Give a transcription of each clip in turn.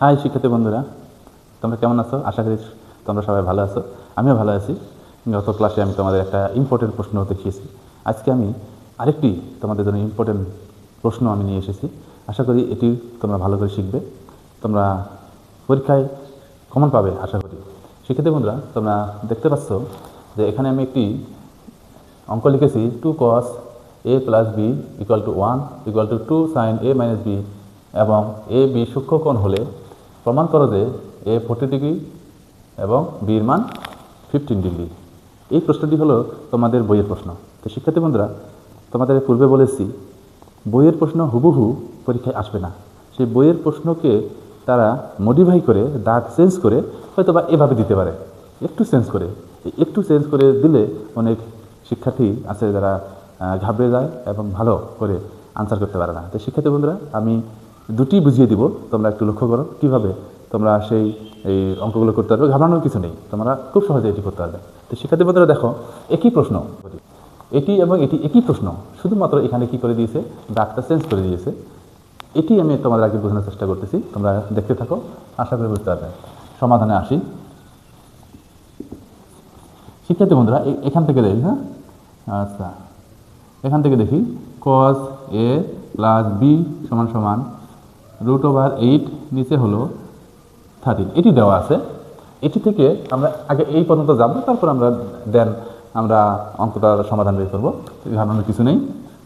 High শিক্ষার্থী বন্ধুরা, তোমরা কেমন আছো? আশা করি তোমরা সবাই ভালো আছো। আমিও ভালো আছি। গত ক্লাসে আমি তোমাদের একটা ইম্পর্টেন্ট প্রশ্ন দেখিয়েছি। আজকে আমি আরেকটি তোমাদের জন্য ইম্পর্টেন্ট প্রশ্ন আমি নিয়ে এসেছি। আশা করি এটি তোমরা ভালো করে শিখবে, তোমরা পরীক্ষায় কমন পাবে আশা করি। শিক্ষার্থী বন্ধুরা, তোমরা দেখতে পাচ্ছ যে এখানে আমি একটি অঙ্ক লিখেছি, 2 cos a plus b equal to 1 equal to 2 sin a minus b এবং এ বি সূক্ষ্মকোণ হলে প্রমাণ করো যে এ 40 ডিগ্রি এবং বির মান 15 ডিগ্রি। এই প্রশ্নটি হলো তোমাদের বইয়ের প্রশ্ন। তো শিক্ষার্থী বন্ধুরা, তোমাদের পূর্বে বলেছি বইয়ের প্রশ্ন হুবহু পরীক্ষায় আসবে না। সেই বইয়ের প্রশ্নকে তারা মডিফাই করে, দাগ চেঞ্জ করে হয়তো বা এভাবে দিতে পারে, একটু চেঞ্জ করে দিলে অনেক শিক্ষার্থী আছে যারা ঘাবড়ে যায় এবং ভালো করে আনসার করতে পারে না। তো শিক্ষার্থী বন্ধুরা, আমি দুটি বুঝিয়ে দিব, তোমরা একটু লক্ষ্য করো কীভাবে তোমরা এই অঙ্কগুলো করতে পারবে। ঘাবড়ানোর কিছু নেই, তোমরা খুব সহজে এটি করতে পারবে। তো শিক্ষার্থী বন্ধুরা দেখো, একই প্রশ্ন, এটি এবং এটি একই প্রশ্ন, শুধুমাত্র এখানে কি করে দিয়েছে, দাগটা চেঞ্জ করে দিয়েছে। এটি আমি তোমাদের আগে বোঝানোর চেষ্টা করতেছি, তোমরা দেখতে থাকো, আশা করি বুঝতে পারবে। সমাধানে আসি। শিক্ষার্থী বন্ধুরা, এখান থেকে দেখি, হ্যাঁ আচ্ছা, এখান থেকে দেখি cos a প্লাস বি সমান সমান √8, নিচে হলো 13, এটি দেওয়া আছে। এটি থেকে আমরা আগে এই পর্যন্ত যাব, তারপর আমরা আমরা অঙ্কটার সমাধান বের করবো, ঘাবড়ানোর কিছু নেই।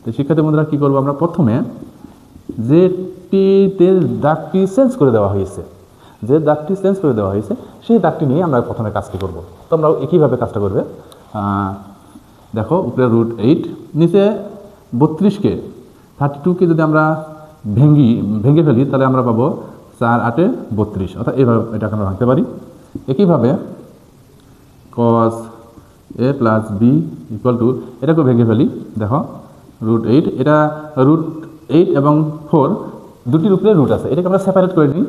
তো শিক্ষার্থী বন্ধুরা, কী করবো, আমরা প্রথমে যেটিতে দাগটি চেঞ্জ করে দেওয়া হয়েছে, সেই দাগটি নিয়ে আমরা প্রথমে কাজটি করব। তোমরাও একইভাবে কাজটা করবে। দেখো, উপরে √8, নিচে 32কে 32কে যদি আমরা ভেঙে ফেলি তাহলে আমরা পাবো 4 8 32, অর্থাৎ এইভাবে এটাকে আমরা ভাঙতে পারি। একইভাবে cos a plus B equal to, এটাকে ভেঙে ফেলি। দেখো √8, এটা √8 এবং 4 দুটির উপরে রুট আছে, এটাকে আমরা সেপারেট করে নিই।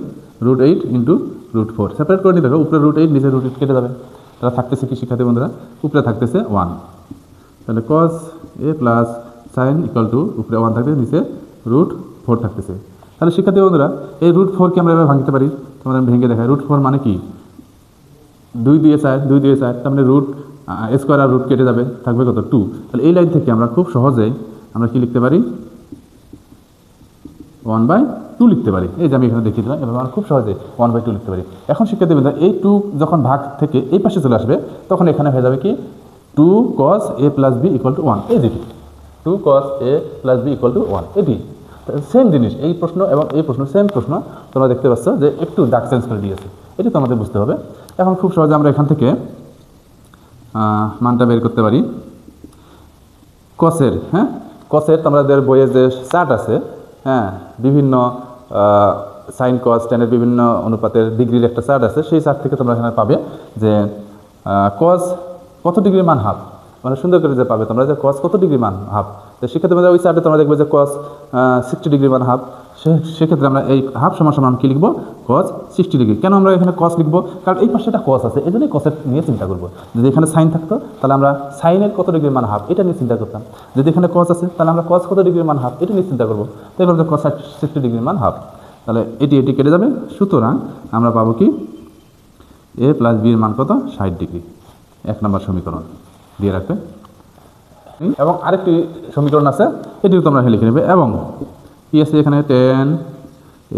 √8 ইন্টু √4 সেপারেট করে নিই। দেখো, উপরে √8, নিচে √8 কেটে যাবে, তাহলে থাকতেছে কি শিক্ষার্থী বন্ধুরা, উপরে থাকতেছে 1। তাহলে cos a plus sign equal to, উপরে 1 থাকবে, নিচে √4 থাকতেছে। তাহলে শিক্ষার্থী বন্ধুরা, এই √4কে আমরা এভাবে ভাঙতে পারি। তোমাদের আমি ভেঙে দেখাই। √4 মানে কি, 2 দিয়ে 4, তার মানে √ স্কোয়ার আর রুট কেটে যাবে, থাকবে কত, 2। তাহলে এই লাইন থেকে আমরা খুব সহজেই আমরা কি লিখতে পারি, 1/2 লিখতে পারি। এই যে আমি এখানে দেখিয়ে দিলাম, এভাবে আমরা খুব সহজে 1/2 লিখতে পারি। এখন শিক্ষার্থী বন্ধুরা, এই 2 যখন ভাগ থেকে এই পাশে চলে আসবে, তখন এখানে হয়ে যাবে কি, 2 cos a plus B equal to 1। এই যেটি 2 cos a plus B equal to 1, এটি সেম জিনিস। এই প্রশ্ন এবং এই প্রশ্ন সেম প্রশ্ন, তোমরা দেখতে পাচ্ছ যে একটু দাগ চেঞ্জ করে দিয়েছে, এটি তোমাদের বুঝতে হবে। এখন খুব সহজে আমরা এখান থেকে মানটা বের করতে পারি কসের। হ্যাঁ, কসের তোমাদের বইয়ে যে চার্ট আছে, হ্যাঁ, বিভিন্ন সাইন কস টেনের বিভিন্ন অনুপাতের ডিগ্রির একটা চার্ট আছে। সেই চার্ট থেকে তোমরা এখানে পাবে যে কস কত ডিগ্রি মান হাফ, মানে সুন্দর করে যে পাবে তোমরা যে কস কত ডিগ্রি মান হাফ। তো সেক্ষেত্রে ওই চার্টে তোমরা দেখবে যে কস 60 ডিগ্রি মান হাফ। সেক্ষেত্রে আমরা এই হাফ সমান কী লিখবো, cos 60 ডিগ্রি। কেন আমরা এখানে cos লিখবো, কারণ এই পাশে একটা cos আছে, এই জন্যই cos নিয়ে চিন্তা করবো। যদি এখানে সাইন থাকতো তাহলে আমরা সাইনের কত ডিগ্রি মান হাফ এটা নিয়ে চিন্তা করতাম। যদি এখানে cos আছে তাহলে আমরা cos কত ডিগ্রি মান হাফ এটা নিয়ে চিন্তা করবো। তো এবার cos 60 ডিগ্রি মান হাফ, তাহলে এটি কেটে যাবে। সুতরাং আমরা পাবো কি, a প্লাস বির মান কত, 60 ডিগ্রি। 1 নম্বর সমীকরণ দিয়ে রাখবে। এবং আরেকটি সমীকরণ আছে, এটিও তোমরা লিখে নেবে। এবং কি আছে এখানে, tan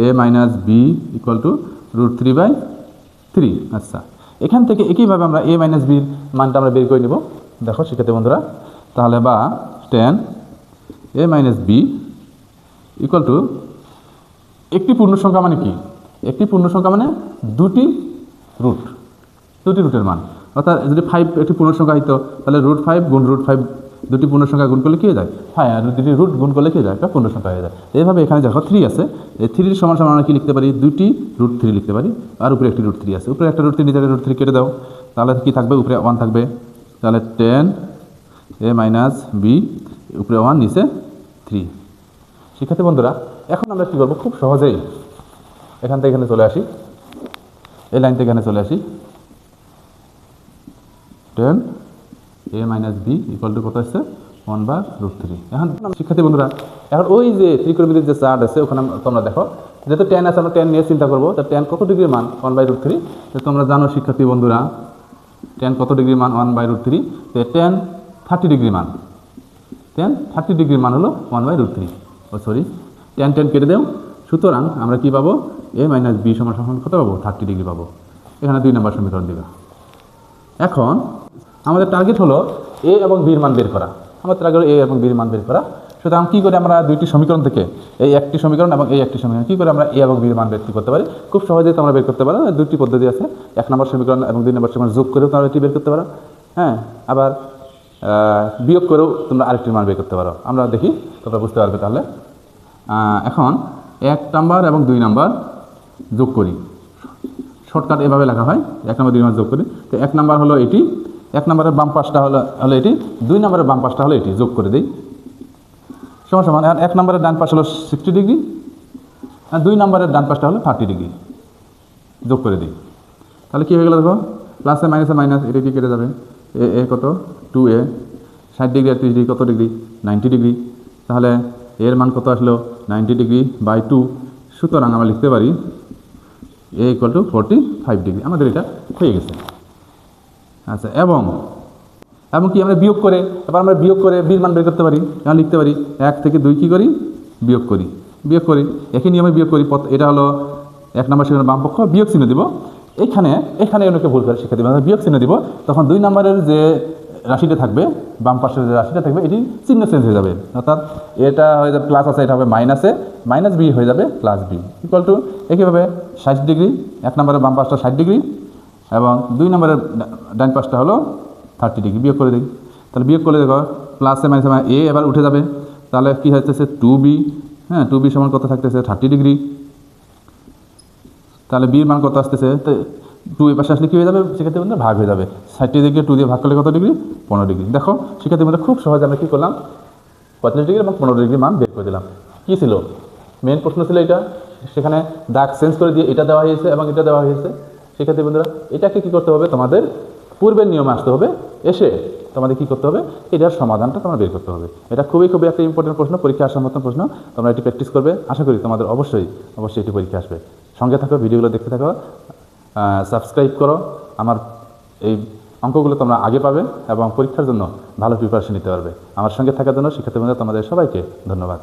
a minus B equal to √3/3। আচ্ছা, এখান থেকে একইভাবে আমরা a মাইনাস বির মানটা আমরা বের করে নেব। দেখো শিক্ষার্থী বন্ধুরা, তাহলে বা tan a minus B equal to, একটি পূর্ণ সংখ্যা মানে কি, একটি পূর্ণ সংখ্যা মানে দুটি রুটের মান। অর্থাৎ যদি 5 একটি পূর্ণ সংখ্যা হইতো, তাহলে √5 গুণ √5, দুটি পূর্ণ সংখ্যা গুণ করলে কী হয়ে যায়, হ্যাঁ, আর দুটি রুট গুণ করলে কী হয়ে যায়, একটা পূর্ণ সংখ্যা হয়ে যায়। এইভাবে এখানে দেখো 3 আছে, এই 3 সমান আমরা কী লিখতে পারি, দুটি √3 লিখতে পারি। আর উপরে একটি √3 আছে, উপরে একটা √3, নিচে √3 কেটে দাও, তাহলে কী থাকবে, উপরে 1 থাকবে। তাহলে tan a মাইনাস বি, উপরে 1 নিচে 3। শিক্ষার্থী বন্ধুরা, এখন আমরা কী করবো, খুব সহজেই এখান থেকে এখানে চলে আসি, এই লাইন থেকে এখানে চলে আসি। tan a minus B equal to কত আসছে, 1/√3। এখন শিক্ষার্থী বন্ধুরা, এখন ওই যে ত্রিকোণমিতির যে চার্ট আছে, ওখানে তোমরা দেখো যেহেতু টেন আছে আমরা টেন নিয়ে চিন্তা করবো, তো টেন কত ডিগ্রির মান 1/√3, তো তোমরা জানো শিক্ষার্থী বন্ধুরা টেন কত ডিগ্রির মান 1/√3, তো টেন 30 ডিগ্রি মান, টেন 30 ডিগ্রির মান হলো 1/√3, টেন কেটে দেও। সুতরাং আমরা কি পাবো, a মাইনাস বি সমান সমান কত পাবো, 30 ডিগ্রি পাবো। এখানে 2 নম্বর সমীকরণ দিবা। এখন আমাদের টার্গেট হলো এ এবং বির মান বের করা, আমাদের টার্গেট হলো এ এবং বির মান বের করা। সুতরাং কী করে আমরা দুইটি সমীকরণ থেকে এই একটি সমীকরণ এবং এই একটি সমীকরণ কী করে আমরা এ এবং বির মান বের করতে পারি, খুব সহজেই তোমরা বের করতে পারো। দুটি পদ্ধতি আছে, 1 নম্বর সমীকরণ এবং 2 নম্বর সমীকরণ যোগ করেও তোমরা এটি বের করতে পারো, হ্যাঁ, আবার বিয়োগ করেও তোমরা আরেকটি মান বের করতে পারো। আমরা দেখি, তোমরা বুঝতে পারবে। তাহলে এখন 1 নম্বর এবং 2 নম্বর যোগ করি, শর্টকাট এভাবে লেখা হয়, 1 নম্বর 2 নম্বর যোগ করি। তো 1 নম্বর হলো এটি, 1 নম্বরের বাম পাশটা হলো এটি, 2 নম্বরের বাম পাশটা হলো এটি, যোগ করে দিই সমান সমান। 1 নম্বরের ডান পাশ হলো 60 ডিগ্রি আর 2 নম্বরের ডান পাশটা হলো 30 ডিগ্রি, যোগ করে দিই। তাহলে কী হয়ে গেল দেখো, প্লাসে মাইনাসে মাইনাস, এটা কি কেটে যাবে, এ কত 2a, 60 ডিগ্রি আর 30 ডিগ্রি কত ডিগ্রি, 90 ডিগ্রি। তাহলে এর মান কত আসলো, 90 ডিগ্রি বাই 2। সুতরাং আমরা লিখতে পারি a = 45 ডিগ্রি। আমাদের এটা হয়ে গেছে। আচ্ছা, এবং কি আমরা বিয়োগ করে, এবার আমরা বিয়োগ করে বির মান বের করতে পারি। এখন লিখতে পারি 1 থেকে 2 কী করি, বিয়োগ করি, একই নিয়মে বিয়োগ করি। এটা হলো 1 নম্বর সেখানে বাম পক্ষ, বিয়োগ চিহ্ন দিব। এখানে অনেকে ভুল করে শিক্ষা দেবে, বিয়োগ চিহ্ন দিব, তখন 2 নম্বরের যে রাশিটা থাকবে, বাম পাশের যে রাশিটা থাকবে, এটি চিহ্ন চেঞ্জ হয়ে যাবে। অর্থাৎ এটা হয়ে যাবে প্লাস আছে, এটা হবে মাইনাসে, মাইনাস বি হয়ে যাবে প্লাস বি, ইকুয়াল টু একইভাবে 60 ডিগ্রি, 1 নম্বরের বাম পাশটা 60 ডিগ্রি এবং 2 নম্বরের ডান পাশটা হলো 30 ডিগ্রি। বিয়োগ করে দিই, তাহলে বিয়োগ করলে দেখো প্লাসে মাইনাসে এ এবার উঠে যাবে, তাহলে কী হচ্ছে 2b, হ্যাঁ 2b সমান কত থাকতেছে 30 ডিগ্রি। তাহলে বির মান কত আসতেছে, তো 2 এর পাশে আসলে কী হয়ে যাবে, সেক্ষেত্রে মধ্যে ভাগ হয়ে যাবে, 60 ডিগ্রি 2 দিয়ে ভাগ করলে কত ডিগ্রি, 15 ডিগ্রি। দেখো সেক্ষেত্রে মধ্যে খুব সহজে আমরা কী করলাম, 45 ডিগ্রি এবং 15 ডিগ্রি মান বের করে দিলাম। কী ছিল মেন প্রশ্ন ছিল এটা, সেখানে দাগ চেঞ্জ করে দিয়ে এটা দেওয়া হয়েছে এবং এটা দেওয়া হয়েছে। সেক্ষেত্রে বন্ধুরা এটাকে কী করতে হবে, তোমাদের পূর্বের নিয়মে আসতে হবে, এসে তোমাদের কী করতে হবে, এটার সমাধানটা তোমার বের করতে হবে। এটা খুবই একটা ইম্পর্টেন্ট প্রশ্ন, পরীক্ষা আসার মতন প্রশ্ন। তোমরা এটি প্র্যাকটিস করবে, আশা করি তোমাদের অবশ্যই এটি পরীক্ষা আসবে। সঙ্গে থাকো, ভিডিওগুলো দেখতে থাকো, সাবস্ক্রাইব করো। আমার এই অঙ্কগুলো তোমরা আগে পাবে এবং পরীক্ষার জন্য ভালো প্রিপারেশন নিতে পারবে। আমার সঙ্গে থাকার জন্য শিক্ষার্থী বন্ধুরা তোমাদের সবাইকে ধন্যবাদ।